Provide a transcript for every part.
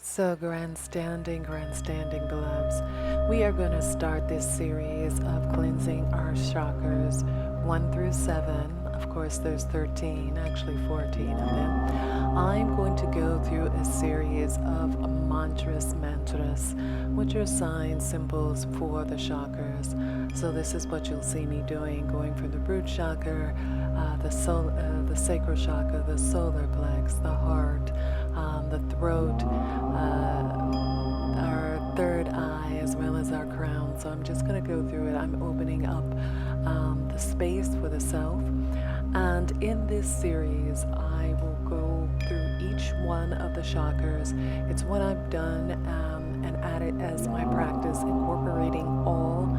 So grandstanding beloveds, we are going to start this series of cleansing our chakras 1 through 7. Of course, there's 13, actually 14 of them. I'm going to go through a series of mantras, which are signs, symbols for the chakras. So this is what you'll see me doing, going from the root chakra, the sacral chakra, the solar plex, the heart, the throat, our third eye, as well as our crown. So I'm just going to go through it. I'm opening up the space for the self. And in this series, I will go through each one of the chakras. It's what I've done and added as my practice, incorporating all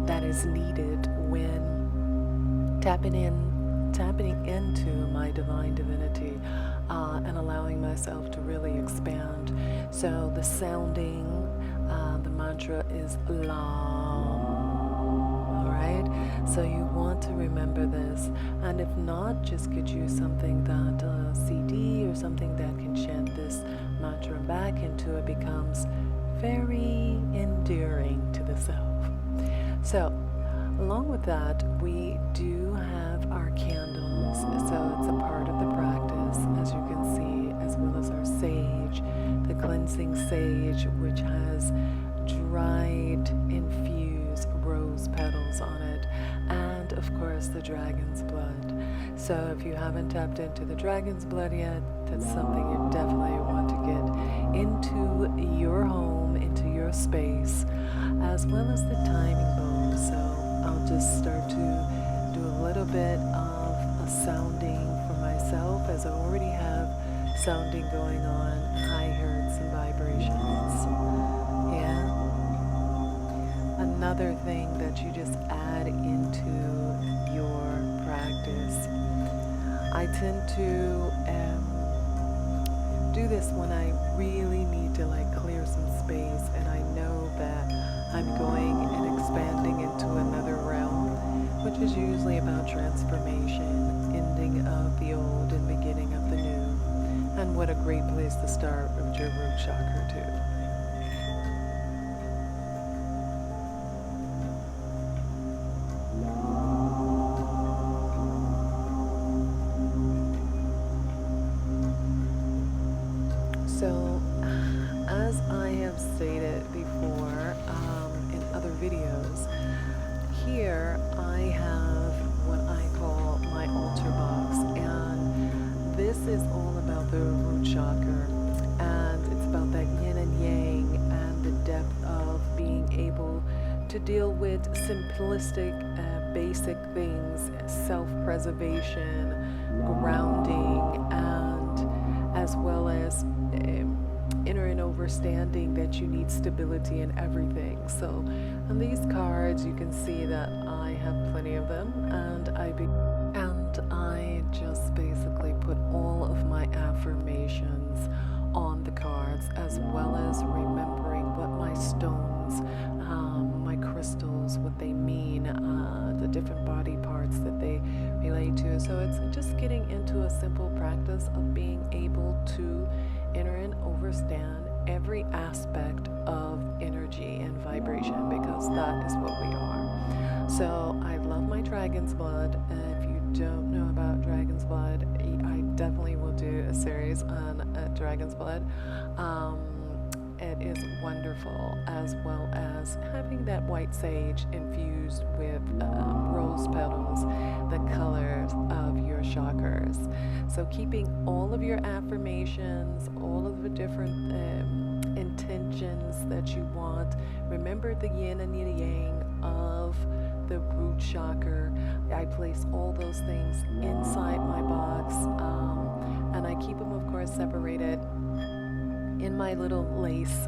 that is needed when tapping into my divine divinity and allowing myself to really expand. So the sounding, the mantra is LAM. Alright, so you want to remember this, and if not, just get you something that CD or something that can chant this mantra back into it. Becomes very endearing to the self. So along with that, we do have our candles, so it's a part of the practice, as you can see, as well as our sage, the cleansing sage, which has dried, infused rose petals on it, and of course the dragon's blood. So if you haven't tapped into the dragon's blood yet, that's something you definitely want to get into your home, into your space, as well as the timing bowl. So I'll just start to do a little bit of a sounding for myself, as I already have sounding going on, high hertz and vibrations. Yeah. Another thing that you just add into your practice. I tend to do this when I really need to clear some space, and I know that I'm going and expanding into another realm, which is usually about transformation, ending of the old and beginning of the new. And what a great place to start with your root chakra too. So, as I have stated before in other videos, here I have what I call my altar box, and this is all about the root chakra, and it's about that yin and yang and the depth of being able to deal with simplistic, basic things, self-preservation, grounding, and as well as inner and understanding that you need stability in everything. So on these cards you can see that I have plenty of them, and I just basically put all of my affirmations on the cards, as well as remembering what my stones, my crystals, what they mean, the different body parts that they relate to. So it's just getting into a simple practice of being able to enter and understand every aspect of energy and vibration, because that is what we are. So I love my dragon's blood. If you don't know about dragon's blood, I definitely will do a series on dragon's blood. It is wonderful, as well as having that white sage infused with rose petals, the colors of your chakras. So keeping all of your affirmations, all of the different intentions that you want. Remember the yin and the yang of the root chakra. I place all those things inside my box, and I keep them, of course, separated in my little lace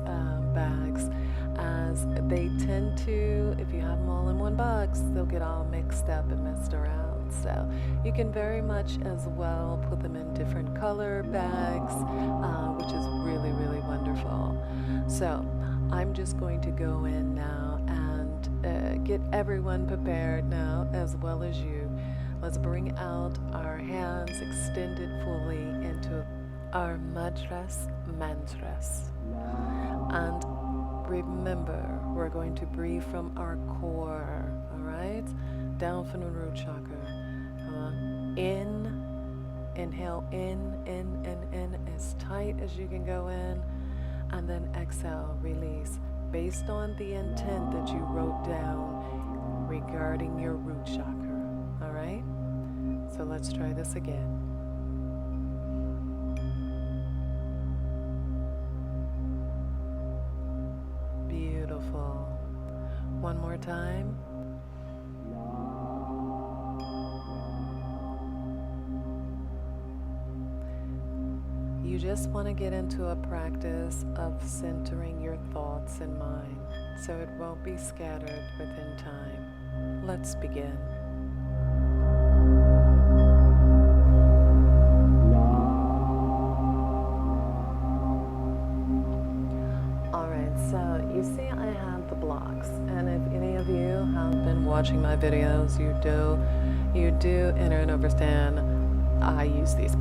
bags, as they tend to, if you have them all in one box, they'll get all mixed up and messed around. So you can very much as well put them in different color bags, which is really, really wonderful. So I'm just going to go in now and get everyone prepared now, as well as you. Let's bring out our hands extended fully into our mantras. And remember, we're going to breathe from our core, all right? Down from the root chakra. Inhale in as tight as you can go in, and then exhale, release, based on the intent that you wrote down regarding your root chakra, all right? So let's try this again. Beautiful. One more time. You just want to get into a practice of centering your thoughts and mind so it won't be scattered within time. Let's begin. Alright, so you see I have the blocks, and if any of you have been watching my videos, you do enter and understand I use these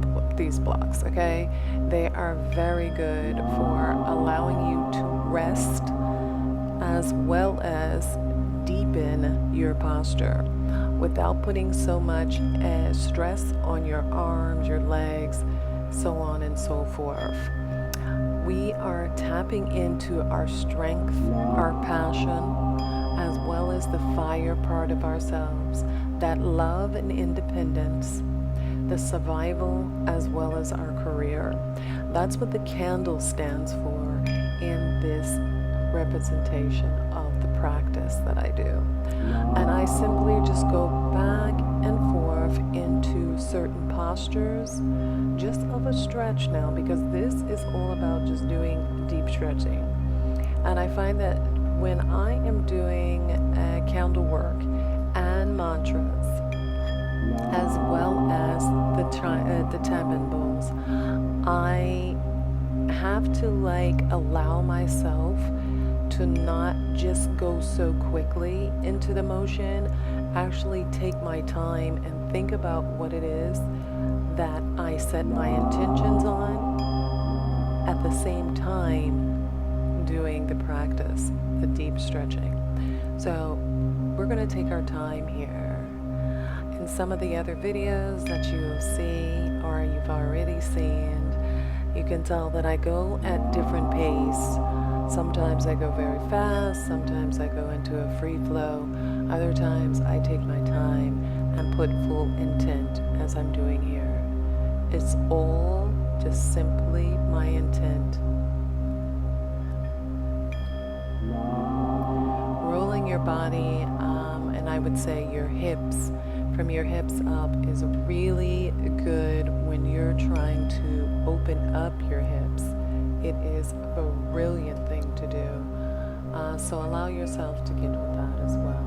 blocks, okay? They are very good for allowing you to rest as well as deepen your posture without putting so much stress on your arms, your legs, so on and so forth. We are tapping into our strength, our passion, as well as the fire part of ourselves, that love and independence, the survival, as well as our career. That's what the candle stands for in this representation of the practice that I do. And I simply just go back and forth into certain postures, just of a stretch now, because this is all about just doing deep stretching. And I find that when I am doing candle work and mantras, as well as the Tibetan bowls, I have to allow myself to not just go so quickly into the motion, actually take my time and think about what it is that I set my intentions on, at the same time doing the practice, the deep stretching. So we're going to take our time here. In some of the other videos that you will see or you've already seen, you can tell that I go at different pace. Sometimes I go very fast, sometimes I go into a free flow, other times I take my time and put full intent as I'm doing here. It's all just simply my intent. Rolling your body, and I would say your hips, from your hips up, is really good when you're trying to open up your hips. It is a brilliant thing to do. So allow yourself to get with that as well.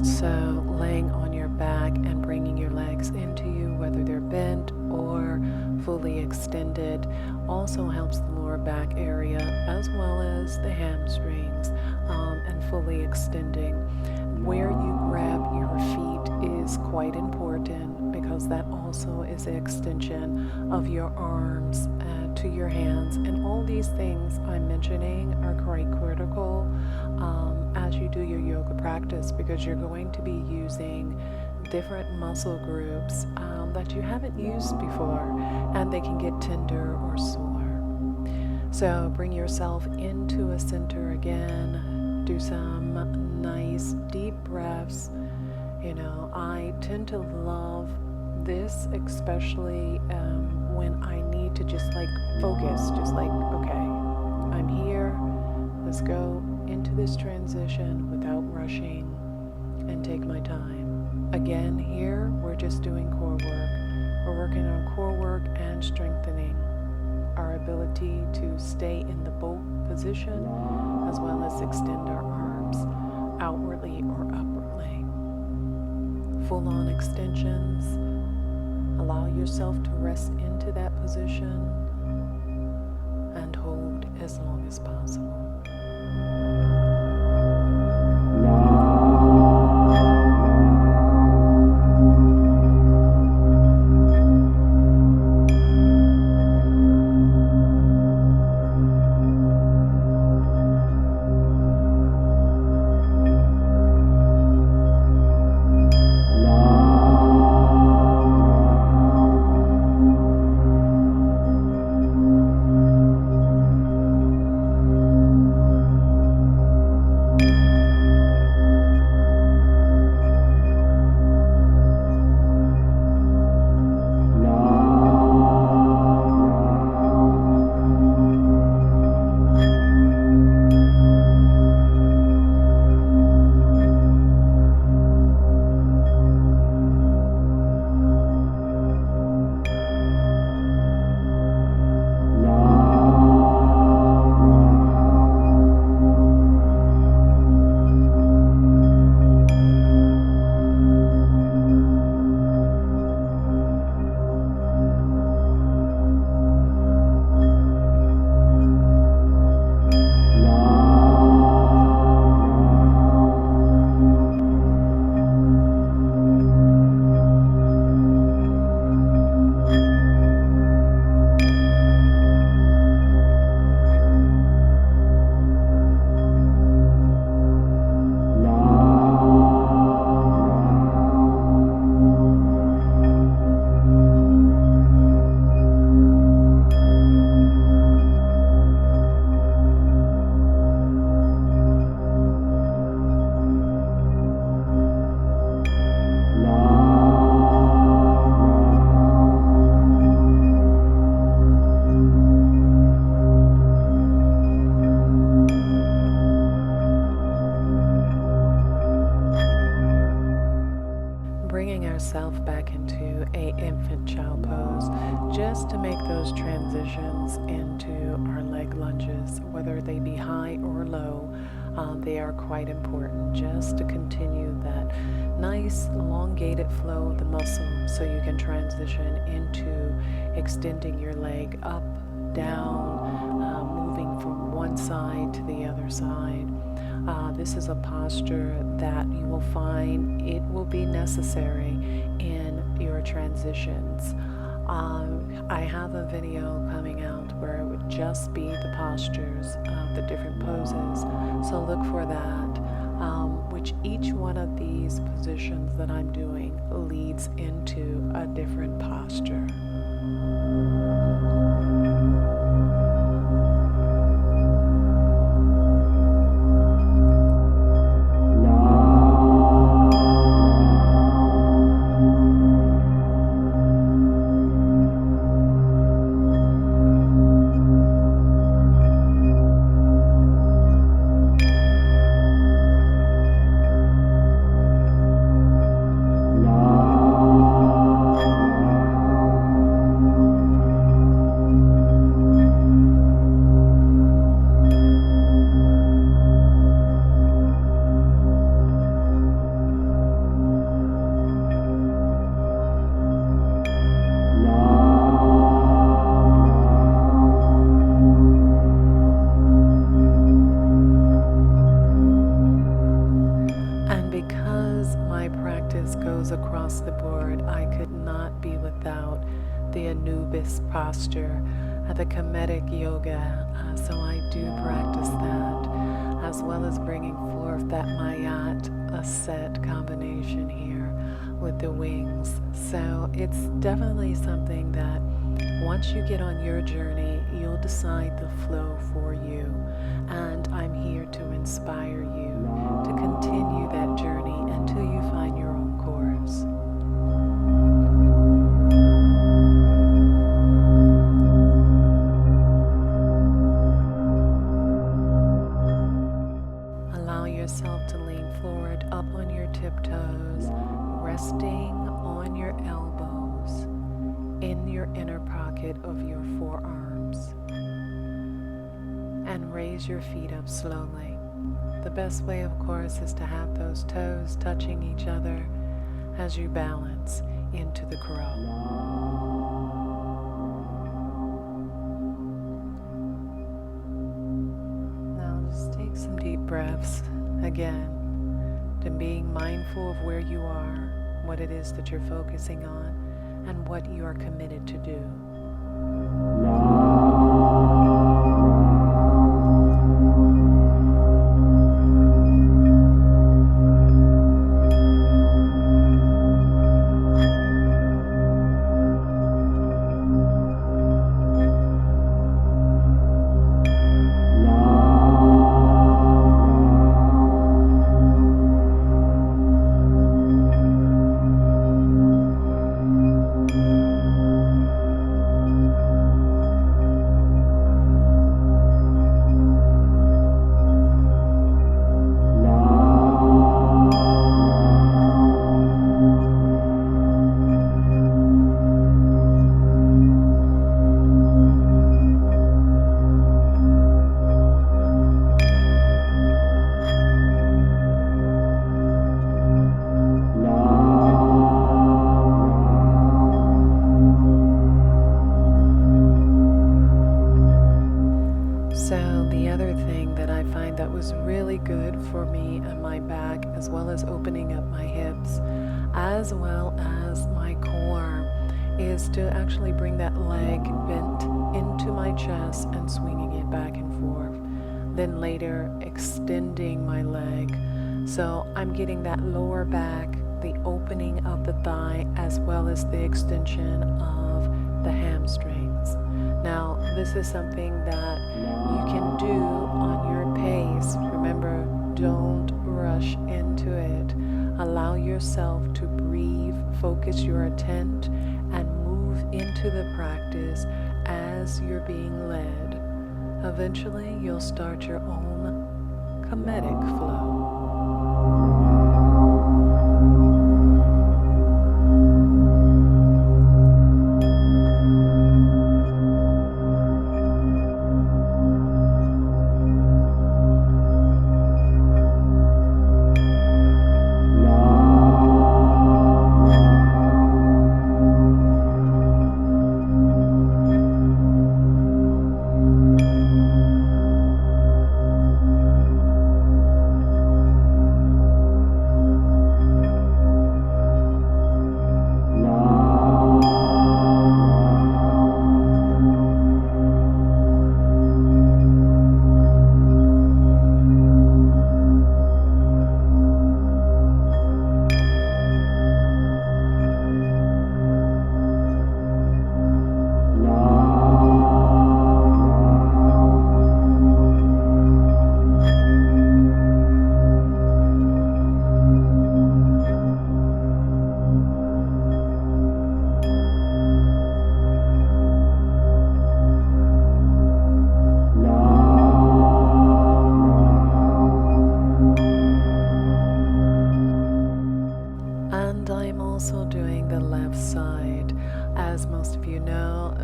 So laying on your back and bringing your legs into you, whether they're bent or fully extended, also helps the lower back area as well as the hamstrings, and fully extending. Where you grab your feet is quite important because that also is the extension of your arms to your hands. And all these things I'm mentioning are quite critical as you do your yoga practice, because you're going to be using different muscle groups that you haven't used before, and they can get tender or sore. So bring yourself into a center again. Do some nice deep breaths. I tend to love this, especially when I need to just like focus, just like, okay, I'm here. Let's go into this transition without rushing and take my time. Again, here we're just doing core work. We're working on core work and strengthening our ability to stay in the boat position, as well as extend our arms outwardly or upwardly. Full-on extensions. Allow yourself to rest into that position and hold as long as possible. Yourself back into a infant child pose, just to make those transitions into our leg lunges, whether they be high or low. They are quite important, just to continue that nice elongated flow of the muscle, so you can transition into extending your leg up, down, moving from one side to the other side. This is a posture that you will find it will be necessary in your transitions. I have a video coming out where it would just be the postures of the different poses, so look for that, which each one of these positions that I'm doing leads into a different posture. as my practice goes across the board, I could not be without the Anubis posture, the Kemetic yoga, so I do practice that, as well as bringing forth that Mayat Aset combination here with the wings. So it's definitely something that once you get on your journey, you'll decide the flow for you. And I'm here to inspire you to continue that journey until you find your own course. Allow yourself to lean forward up on your tiptoes, resting on your elbows in your inner pocket of your forearms. And raise your feet up slowly. The best way, of course, is to have those toes touching each other as you balance into the crow. Now just take some deep breaths again, to being mindful of where you are, what it is that you're focusing on, and what you are committed to do. For me and my back, as well as opening up my hips, as well as my core, is to actually bring that leg bent into my chest and swinging it back and forth. Then later extending my leg. So I'm getting that lower back, the opening of the thigh, as well as the extension of the hamstrings. Now, this is something that you can do on your pace. Remember, don't rush into it. Allow yourself to breathe, focus your intent, and move into the practice as you're being led. Eventually, you'll start your own Kemetic flow.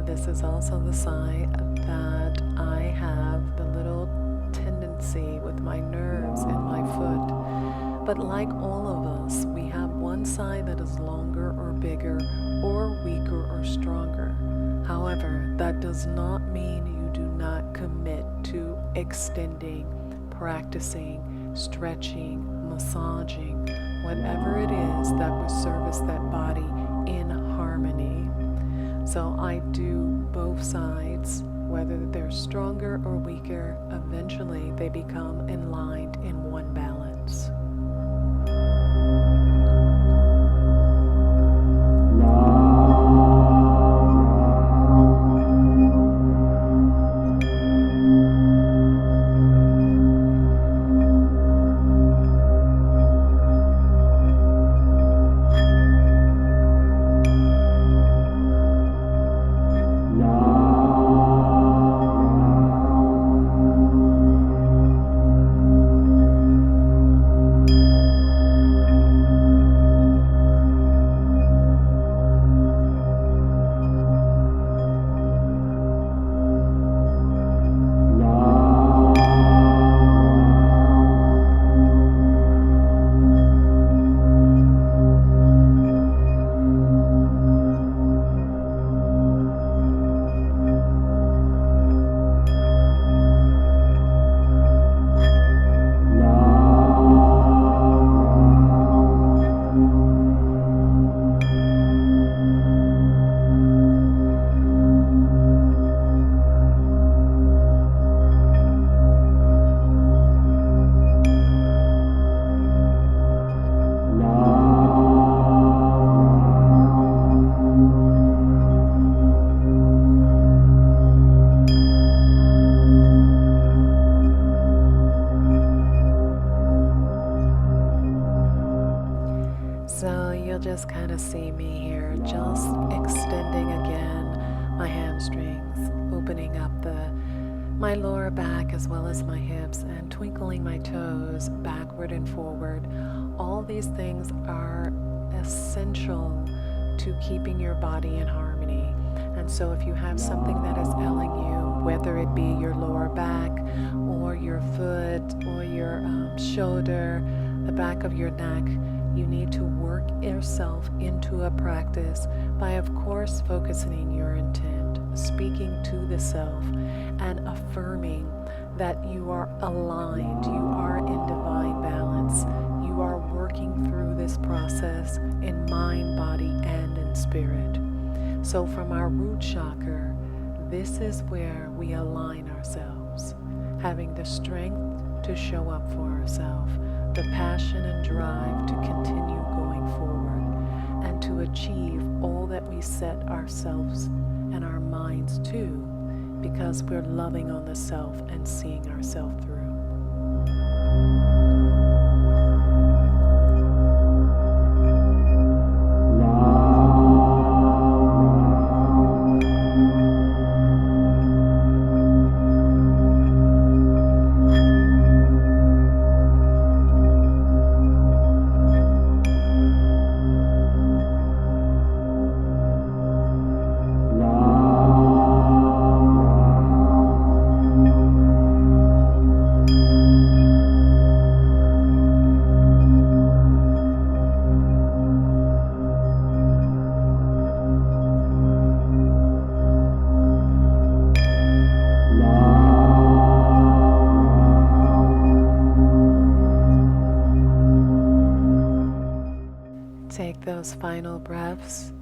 This is also the side that I have the little tendency with my nerves in my foot. But like all of us, we have one side that is longer or bigger or weaker or stronger. However, that does not mean you do not commit to extending, practicing, stretching, massaging, whatever balance that will service that body in harmony. So I do both sides, whether they're stronger or weaker, eventually they become enlightened in one balance. So you'll just kind of see me here, just extending again my hamstrings, opening up my lower back as well as my hips, and twinkling my toes backward and forward. All these things are essential to keeping your body in harmony. And so if you have something that is ailing you, whether it be your lower back or your foot or your shoulder, the back of your neck, you need to work yourself into a practice by, of course, focusing your intent, speaking to the self, and affirming that you are aligned, you are in divine balance, you are working through this process in mind, body, and in spirit. So from our root chakra, this is where we align ourselves, having the strength to show up for ourselves, the passion and drive to continue going forward, and to achieve all that we set ourselves and our minds to, because we're loving on the self and seeing ourselves through. Take those final breaths,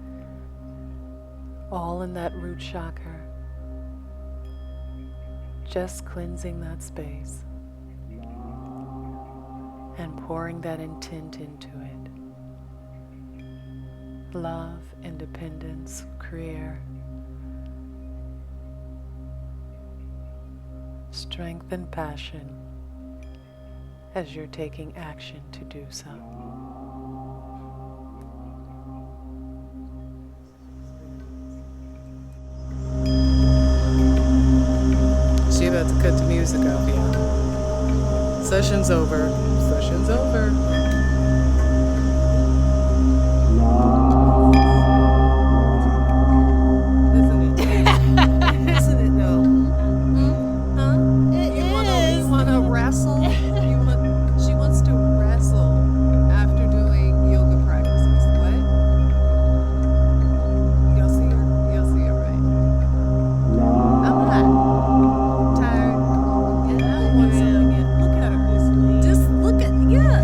all in that root chakra, just cleansing that space and pouring that intent into it. Love, independence, career, strength and passion as you're taking action to do so. She about to cut the music off, y'all. Session's over. Session's over. Isn't it? Isn't it though? Huh? You wanna wrestle? She wants to wrestle after doing yoga practices. What? Y'all see her? Y'all see her, right? I'm not tired. And I want something. Look at her. Just look at, yeah.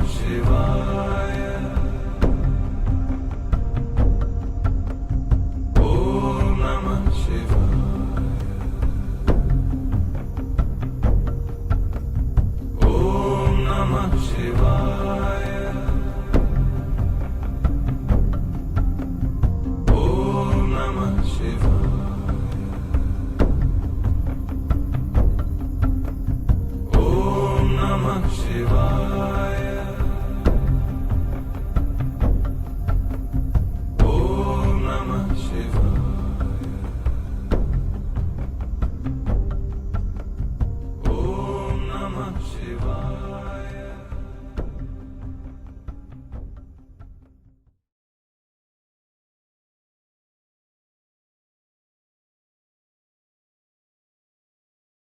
Shivaya. Om Namah Shivaya. Om Namah Shivaya.